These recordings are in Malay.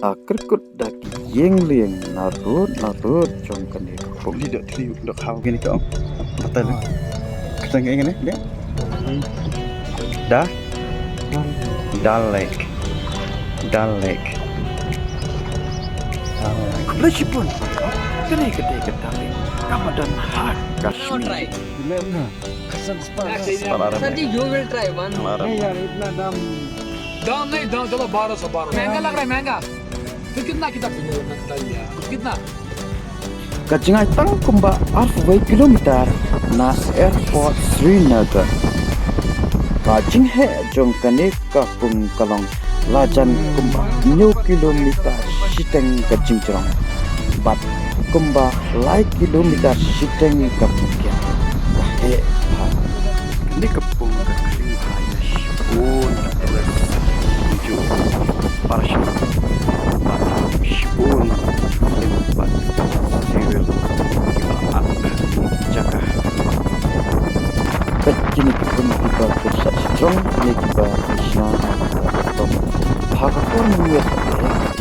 Kerkut daki yeng lieng narut jong kene kapung. Tidak dok kau gini kau. Betul. Kita nggak ini dia. Dalek. Lagi pun kene kedai ketali Ramadan hak Kashmir. Lemna. Sir, you will try one. यार इतना दाम नहीं दाम चलो 1200 महंगा लग रहा है महंगा फिर कितना बताइए कितना Kajingai tang kumba halfway kilometer na airport Srinagar. Kajing he jong kane kapung kalong lajan kumba new kilometer siteng kajing cerong. Bat kumba lai kilometer siteng kapung kya. He ni kapung kajing haya shibun terus tuju parashu bat shibun bat civil kita jaga kini pun kita pusat strong ni kita Krishna atau Bhagwan Muat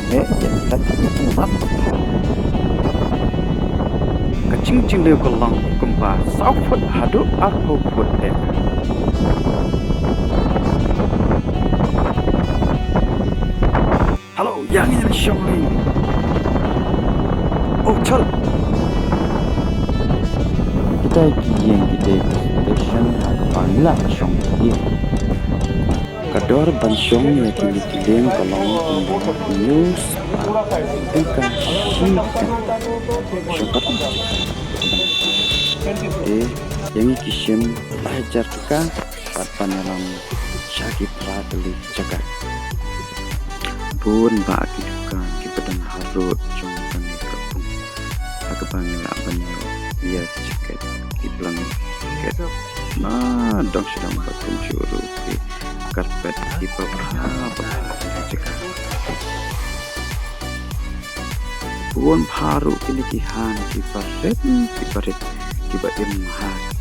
ne yang tadi umat kacing le kolang kumpa safut hadu arho putte halo yang ini Shongling oh chal kita yang kita station Bangla Shongling kador bansong ya kini kileng kolong news ika shika shokat yang kisim ajar ka patpanalang syakit radli jaga pun bagi dukan kipadang harut jongkan kapung agabangila banyo ia ciket kiplang ket nah dong sedang batun juru ke karpet kipa berapa jaga pun baru kini kihan kiparet kipa imah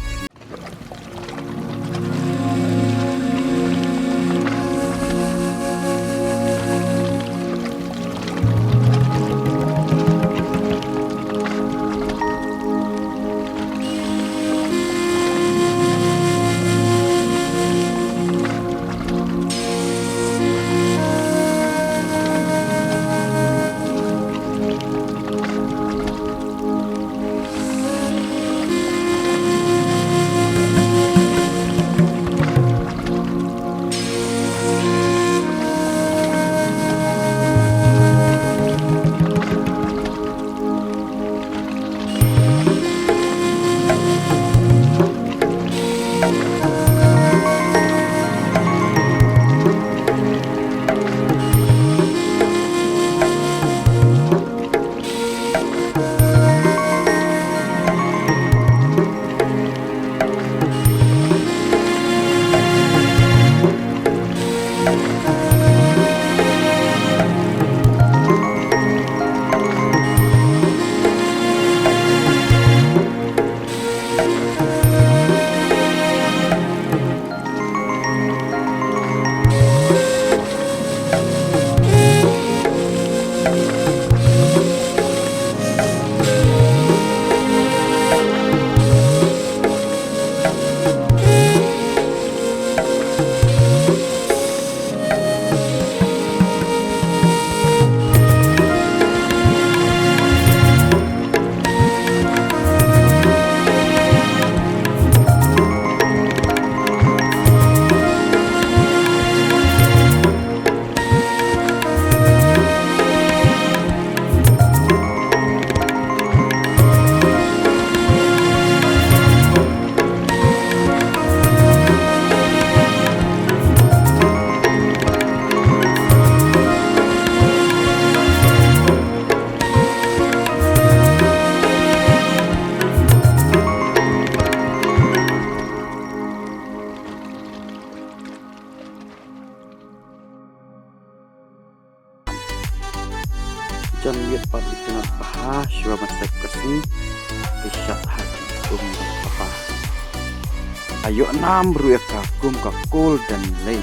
John lihat pabrik dengan bahas syuaban sekasi kisah hati apa ayo 6 rupiah kagum kakul dan lain